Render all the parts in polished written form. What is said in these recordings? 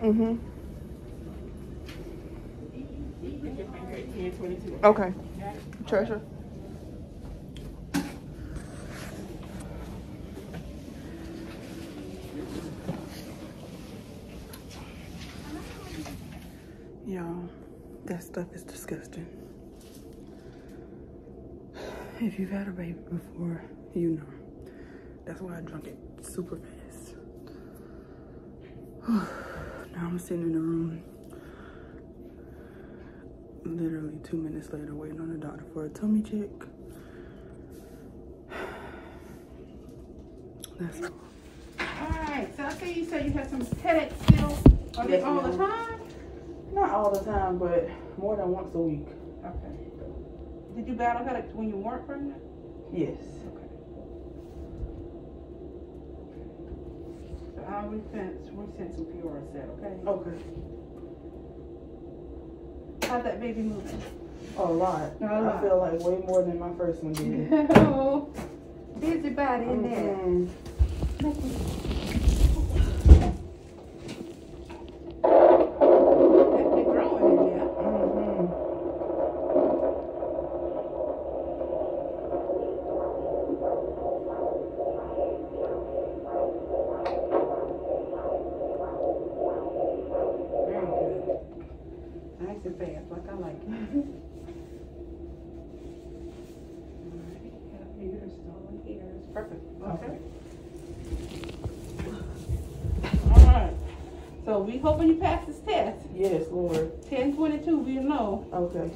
Mm-hmm. Okay. Treasure. Y'all, that stuff is disgusting. If you've had a baby before, you know. That's why I drank it super fast. Now I'm sitting in the room, literally 2 minutes later, waiting on the doctor for a tummy check. That's all. Alright, so I see you said you had some headaches still. Are they all the time? Not all the time, but more than once a week. Okay. Did you battle headaches when you weren't pregnant? Yes. Okay. So I'll resend some Fioricet, okay? Okay. How's that baby moving? A lot. A lot. I feel like way more than my first one did. Oh, busy body in there. Definitely growing in there. Very good. Nice and fast, like I like it. Alright, here's all in here. It's perfect. Okay. Alright. So we hoping you pass this test. Yes, Lord. 1022, we know. Okay.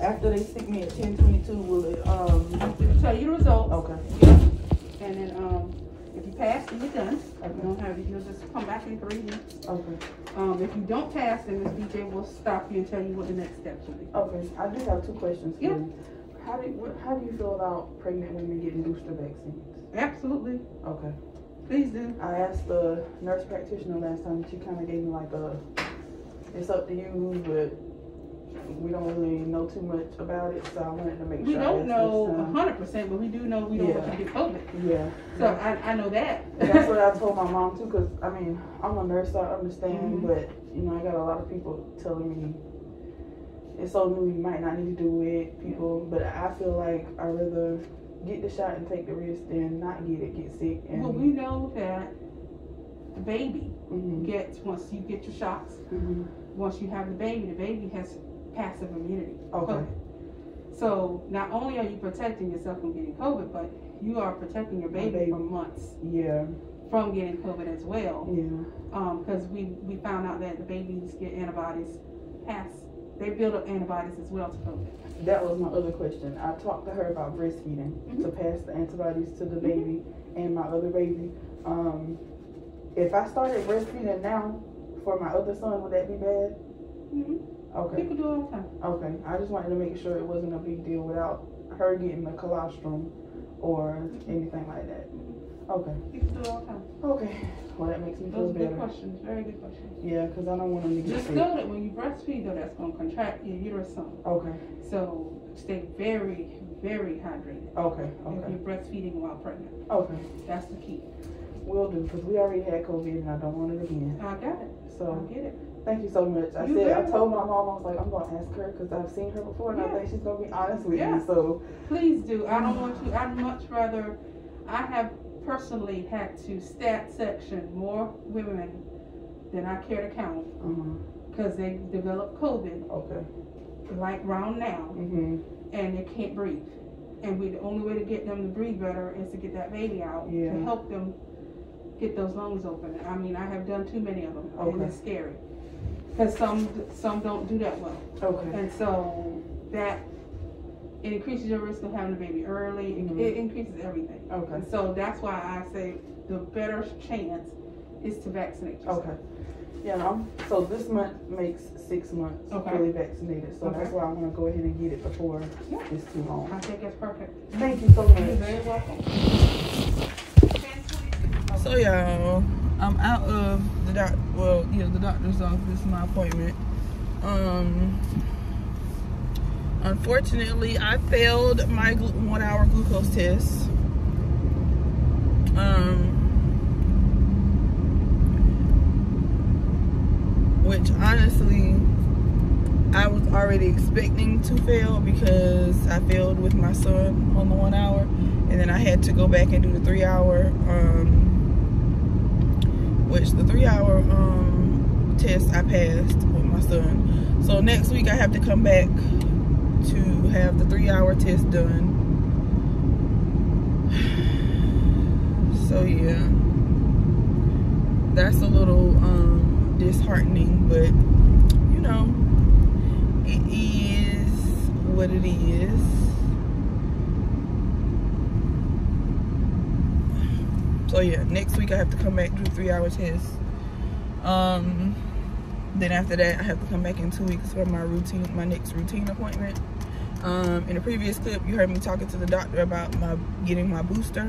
After they stick me at 1022, will it I'll tell you the results. Okay. And then if you pass, then you're done. Okay. You don't have to, you'll just come back in 3 weeks. Okay. If you don't pass, then Miss DJ will stop you and tell you what the next steps will be. Okay. I do have 2 questions for Yeah. you. How do you feel about pregnant women getting booster vaccines? Absolutely. Okay. Please do. I asked the nurse practitioner last time, and she kind of gave me like it's up to you, but we don't really know too much about it, so I wanted to make sure. We don't know 100%, but we do know we don't want you to get COVID. Yeah. So I know that. That's what I told my mom too, because I mean, I'm a nurse, so I understand, but you know, I got a lot of people telling me it's so new, you might not need to do it, but I feel like I'd rather get the shot and take the risk than not get sick. And well, we know that the baby gets, once you get your shots, once you have the baby has passive immunity. Okay. COVID. So not only are you protecting yourself from getting COVID, but you are protecting your baby for months. Yeah. From getting COVID as well. Yeah. Because we found out that the babies get antibodies they build up antibodies as well to COVID. That was my other question. I talked to her about breastfeeding to pass the antibodies to the baby and my other baby. If I started breastfeeding now for my other son, would that be bad? Okay. People do it all the time. Okay. I just wanted to make sure it wasn't a big deal without her getting the colostrum or anything like that. Okay. People do it all the time. Okay. Well, that makes me feel better. Those are good questions. Very good questions. Yeah, because I don't want them to get Just sick. know that when you breastfeed, though, that's going to contract your uterus some. Okay. So stay very, very hydrated. Okay. If you're breastfeeding while pregnant. Okay. That's the key. Will do, because we already had COVID and I don't want it again. I got it. So I get it. thank you so much. I told my mom, I was like, I'm going to ask her because I've seen her before and I think she's going to be honest with me. So please do. I don't want to. I'd much rather. I have personally had to stat section more women than I care to count because they developed COVID. Okay. Like round now, and they can't breathe. And the only way to get them to breathe better is to get that baby out to help them get those lungs open. I mean, I have done too many of them, and it's scary because some don't do that well. Okay. And so that it increases your risk of having a baby early. It increases everything. Okay. And so that's why I say the better chance is to vaccinate yourself. Okay. Yeah. So this month makes 6 months fully vaccinated. So that's why I'm gonna go ahead and get it before it's too long. I think that's perfect. Thank you so much. You're very welcome. So y'all, I'm out of the the doctor's office, my appointment. Unfortunately, I failed my 1 hour glucose test. which honestly I was already expecting to fail because I failed with my son on the 1 hour, and then I had to go back and do the 3 hour, which the 3 hour test I passed with my son. So next week I have to come back to have the 3 hour test done. So yeah, that's a little disheartening, but you know, it is what it is. So yeah, next week I have to come back do the 3 hour test. Then after that I have to come back in 2 weeks for my next routine appointment. In the previous clip you heard me talking to the doctor about getting my booster,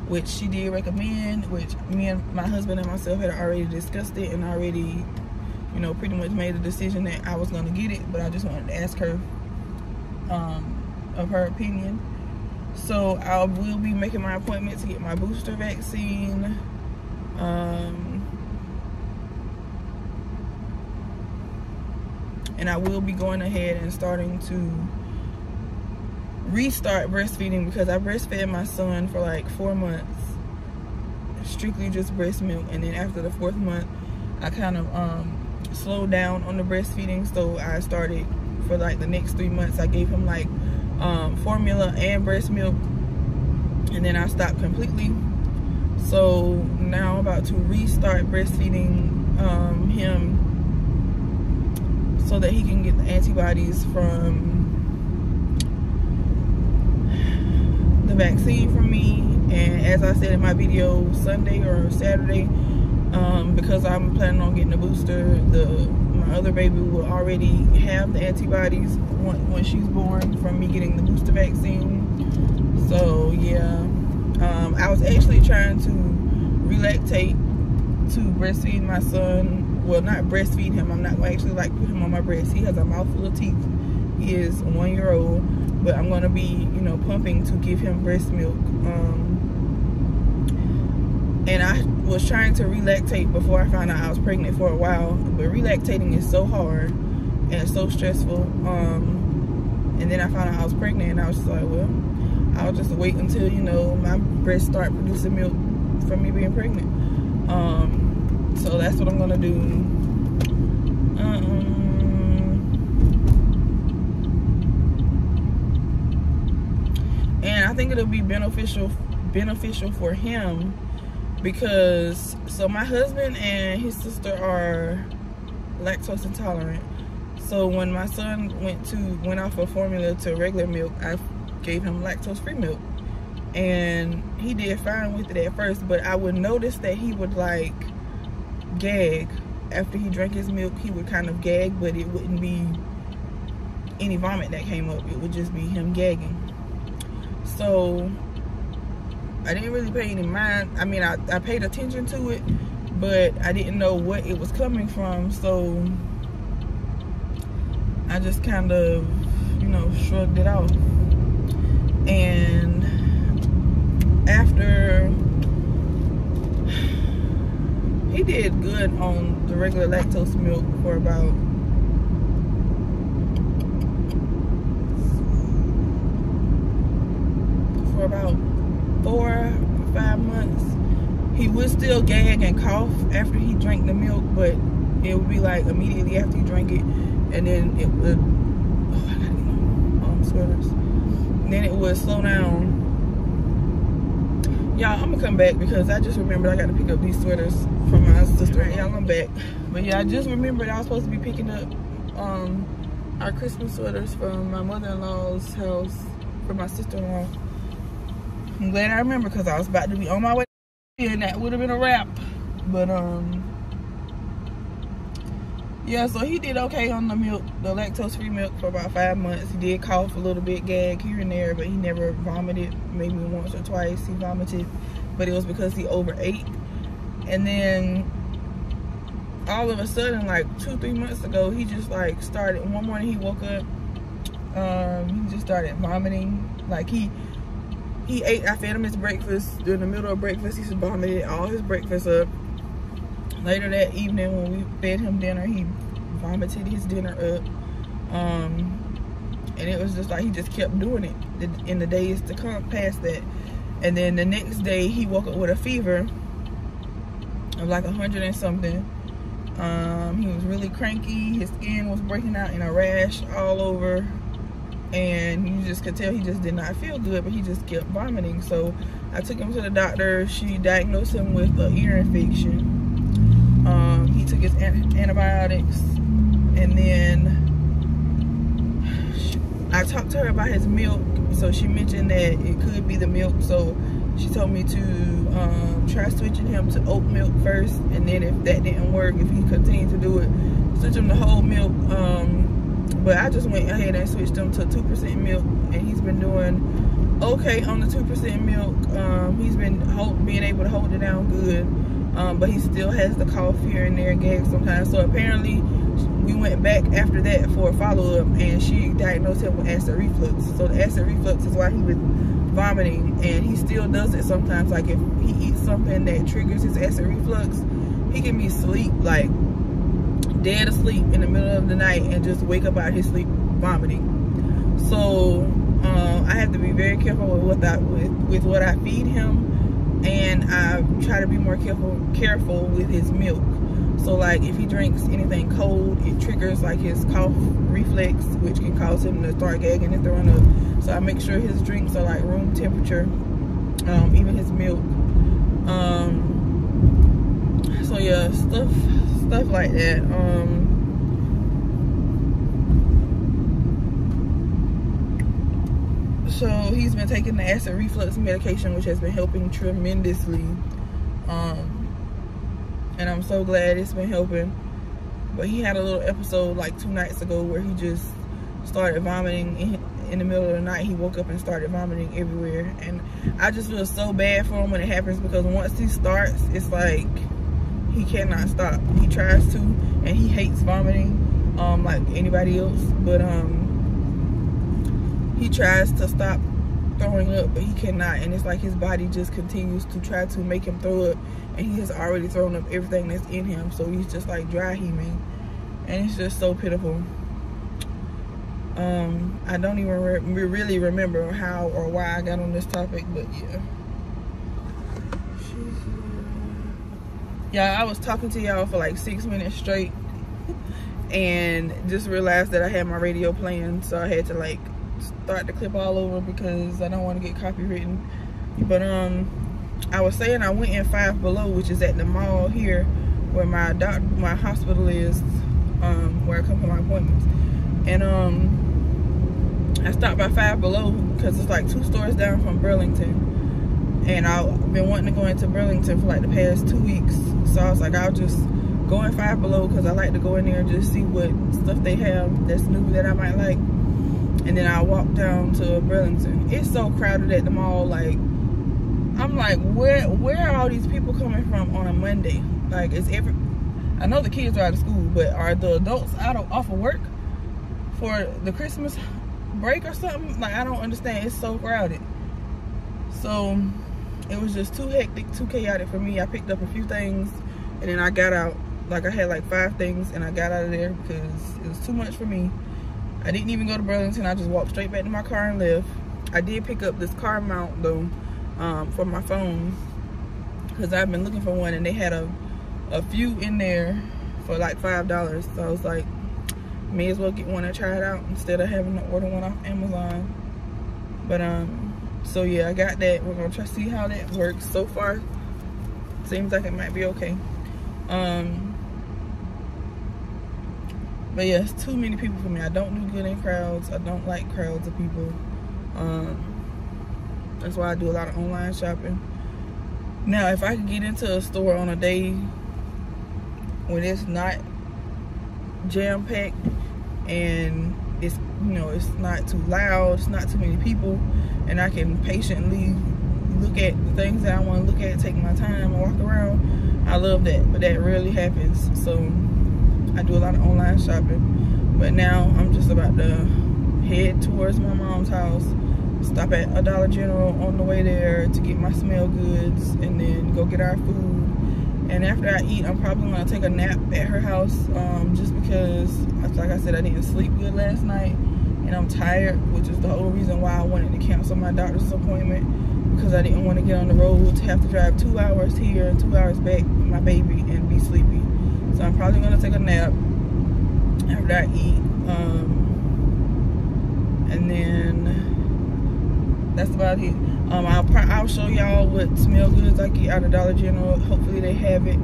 which she did recommend, which me and my husband and myself had already discussed it and already, you know, pretty much made a decision that I was gonna get it, but I just wanted to ask her of her opinion. So I will be making my appointment to get my booster vaccine. And I will be going ahead and starting to restart breastfeeding because I breastfed my son for like 4 months, strictly just breast milk, and then after the 4th month I kind of slowed down on the breastfeeding. So I started for like the next 3 months I gave him like formula and breast milk, and then I stopped completely. So now I'm about to restart breastfeeding him so that he can get the antibodies from the vaccine from me. And as I said in my video Sunday or Saturday, because I'm planning on getting a booster, my other baby will already have the antibodies when she's born from me getting the booster vaccine. So yeah, I was actually trying to relactate to breastfeed my son. Well, not breastfeed him, I'm not gonna actually like put him on my breast. He has a mouthful of teeth. He is 1 year old, but I'm gonna be, you know, pumping to give him breast milk. And I was trying to relactate before I found out I was pregnant for a while, but relactating is so hard and it's so stressful. And then I found out I was pregnant, and I was just like, well, I'll just wait until, you know, my breasts start producing milk from me being pregnant. So that's what I'm gonna do. And I think it'll be beneficial for him because, so my husband and his sister are lactose intolerant. So when my son went off of formula to regular milk, I gave him lactose free milk, and he did fine with it at first, but I would notice that he would like gag after he drank his milk. He would kind of gag, but it wouldn't be any vomit that came up. It would just be him gagging. So I didn't really pay any mind. I mean, I paid attention to it, but I didn't know what it was coming from. So I just kind of, you know, shrugged it off. And after, he did good on the regular lactose milk for about about 4 or 5 months. He would still gag and cough after he drank the milk, but it would be like immediately after he drank it, and then it would, oh, I gotta get my sweaters. And then it would slow down. Y'all, I'm gonna come back because I just remembered I gotta pick up these sweaters from my sister. Right, y'all, I'm back. But yeah, I just remembered I was supposed to be picking up our Christmas sweaters from my mother-in-law's house for my sister-in-law. I'm glad I remember because I was about to be on my way and that would have been a wrap. But yeah, so he did okay on the milk, the lactose free milk, for about 5 months. He did cough a little bit, gag here and there, but he never vomited. Maybe once or twice he vomited, but it was because he overate. And then all of a sudden, like 2-3 months ago, he just like started, one morning he woke up, he just started vomiting. Like he ate, I fed him his breakfast. During the middle of breakfast, he just vomited all his breakfast up. later that evening when we fed him dinner, he vomited his dinner up. And it was just like he just kept doing it in the days to come past that. And then the next day he woke up with a fever of like 100 and something. He was really cranky. His skin was breaking out in a rash all over, and you just could tell he just did not feel good, but he just kept vomiting. So I took him to the doctor. She diagnosed him with an ear infection. He took his antibiotics, and then I talked to her about his milk. So she mentioned that it could be the milk. So she told me to try switching him to oat milk first, and then if that didn't work, if he continued to do it, switch him to whole milk. But I just went ahead and switched him to 2% milk, and he's been doing okay on the 2% milk. He's been being able to hold it down good, but he still has the cough here and there and gag sometimes. So apparently we went back after that for a follow-up, and she diagnosed him with acid reflux. So the acid reflux is why he was vomiting, and he still does it sometimes. Like if he eats something that triggers his acid reflux, he can be asleep, like dead asleep in the middle of the night, and just wake up out of his sleep vomiting. So I have to be very careful with what I feed him, and I try to be more careful with his milk. So like if he drinks anything cold, it triggers like his cough reflex, which can cause him to start gagging and throwing up. So I make sure his drinks are like room temperature, even his milk. So yeah, stuff like that. So he's been taking the acid reflux medication, which has been helping tremendously. And I'm so glad it's been helping. But he had a little episode like 2 nights ago where he just started vomiting in the middle of the night. He woke up and started vomiting everywhere, and I just feel so bad for him when it happens, because once he starts, it's like he cannot stop. He tries to, and he hates vomiting like anybody else, but he tries to stop throwing up, but he cannot, and it's like his body just continues to try to make him throw up, and he has already thrown up everything that's in him, so he's just like dry heaving, and it's just so pitiful. I don't even really remember how or why I got on this topic, but yeah, I was talking to y'all for like 6 minutes straight, and just realized that I had my radio playing, so I had to like start the clip all over because I don't want to get copywritten. But I was saying I went in Five Below, which is at the mall here where my hospital is, where I come for my appointments, and I stopped by Five Below because it's like 2 stores down from Burlington, and I've been wanting to go into Burlington for like the past 2 weeks. So I was like, I'll just go in Five Below because I like to go in there and just see what stuff they have that's new that I might like. And then I walk down to Burlington. It's so crowded at the mall. Like, I'm like, where are all these people coming from on a Monday? Like, I know the kids are out of school, but are the adults off of work for the Christmas break or something? Like, I don't understand. It's so crowded. So it was just too hectic, too chaotic for me. I picked up a few things, and then I got out. Like, I had like 5 things, and I got out of there because it was too much for me. I didn't even go to Burlington. I just walked straight back to my car and left. I did pick up this car mount though, for my phone, because I've been looking for one, and they had a few in there for like $5. So I was like, may as well get one and try it out instead of having to order one off Amazon. But so yeah, I got that. We're gonna try to see how that works. So far seems like it might be okay. But yeah, it's too many people for me. I don't do good in crowds. I don't like crowds of people. That's why I do a lot of online shopping. Now, if I could get into a store on a day when it's not jam-packed and it's, you know, it's not too loud, it's not too many people, and I can patiently look at the things that I want to look at, take my time and walk around, I love that. But that rarely happens. So I do a lot of online shopping, but now I'm just about to head towards my mom's house, stop at a Dollar General on the way there to get my smell goods, and then go get our food, And after I eat, I'm probably gonna take a nap at her house, just because, like I said, I didn't sleep good last night, and I'm tired, which is the whole reason why I wanted to cancel my doctor's appointment, because I didn't want to get on the road to have to drive 2 hours here and 2 hours back with my baby and be sleepy. So I'm probably gonna take a nap after I eat, and then that's about it. I'll show y'all what smell goods I get out of Dollar General. Hopefully they have it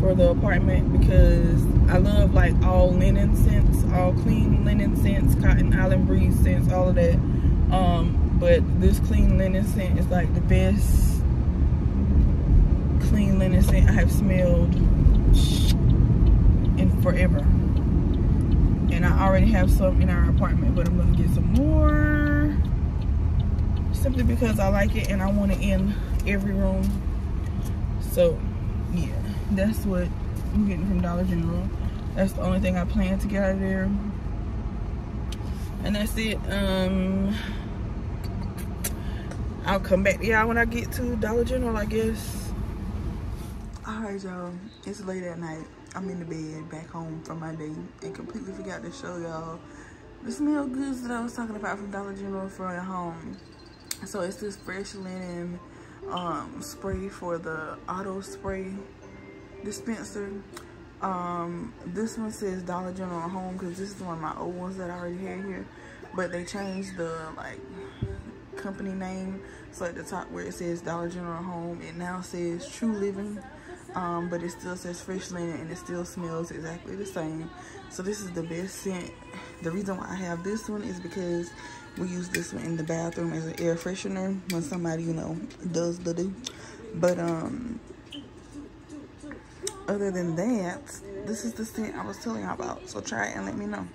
for the apartment, because I love like all linen scents, all clean linen scents, Cotton Island Breeze scents, all of that. But this clean linen scent is like the best clean linen scent I have smelled in forever. And I already have some in our apartment, but I'm gonna get some more, simply because I like it and I want it in every room. So yeah, that's what I'm getting from Dollar General. That's the only thing I plan to get out of there, and that's it. I'll come back to y'all when I get to Dollar General, I guess. Alright y'all, it's late at night. I'm in the bed back home from my day and completely forgot to show y'all the smell goods that I was talking about from Dollar General for at home. So it's this fresh linen spray for the auto spray dispenser. This one says Dollar General Home, because this is one of my old ones that I already had here, but they changed the like company name. So at the top where it says Dollar General Home, it now says True Living, but it still says fresh linen and it still smells exactly the same. So this is the best scent. The reason why I have this one is because we use this one in the bathroom as an air freshener when somebody, you know, does the do. But other than that, this is the scent I was telling y'all about. So try it and let me know.